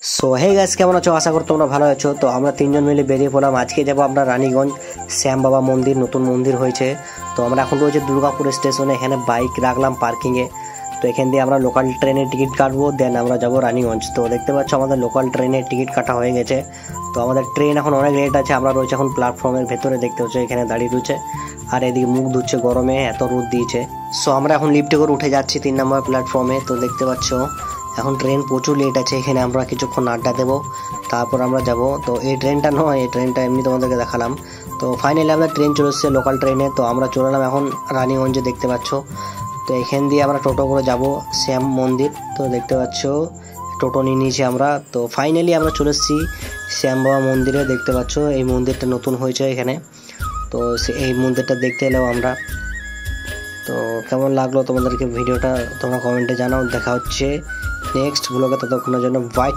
So hey guys, কেমন আছো? আশা করি তোমরা ভালো আছো। তো আমরা তিনজন মিলে বেরিয়ে পড়লাম। আজকে যাবো আমরা রানীগঞ্জ শ্যাম বাবা মন্দির, নতুন মন্দির হয়েছে। তো আমরা এখন রয়েছে দুর্গাপুর স্টেশনে। এখানে বাইক রাখলাম পার্কিংয়ে। তো এখান দিয়ে আমরা লোকাল ট্রেনের টিকিট কাটবো, দেন আমরা যাবো রানীগঞ্জ। তো দেখতে পাচ্ছ আমাদের লোকাল ট্রেনের টিকিট কাটা হয়ে গেছে। তো আমাদের ট্রেন এখন অনেক লেট আছে। আমরা রয়েছে এখন প্ল্যাটফর্মের ভেতরে, দেখতে পাচ্ছ এখানে দাঁড়িয়ে রয়েছে। আর এদিকে মুখ ধুচ্ছে গরমে, এত রোদ দিয়েছে। সো আমরা এখন লিফটে করে উঠে যাচ্ছি 3 নম্বর প্ল্যাটফর্মে। তো দেখতে পাচ্ছ এখন ট্রেন প্রচুর লেট আছে। এখানে আমরা কিছুক্ষণ আড্ডা দেবো, তারপর আমরা যাব। তো এই ট্রেনটা নয়, এই ট্রেনটা এমনি তোমাদেরকে দেখালাম। তো ফাইনালি আমরা ট্রেন চলে এসেছে লোকাল ট্রেনে। তো আমরা চলে এলাম এখন রানীগঞ্জে, দেখতে পাচ্ছ। তো এখান দিয়ে আমরা টোটো করে যাব শ্যাম মন্দির। তো দেখতে পাচ্ছ টোটো নিয়ে নিয়েছি আমরা। তো ফাইনালি আমরা চলে এসেছি শ্যাম বাবা মন্দিরে। দেখতে পাচ্ছ এই মন্দিরটা নতুন হয়েছে এখানে। তো এই মন্দিরটা দেখতে এলাম আমরা। তো কেমন লাগলো তোমাদেরকে ভিডিওটা তোমরা কমেন্টে জানাও। দেখা হচ্ছে নেক্সট ব্লগে, ততক্ষণের জন্য বাই।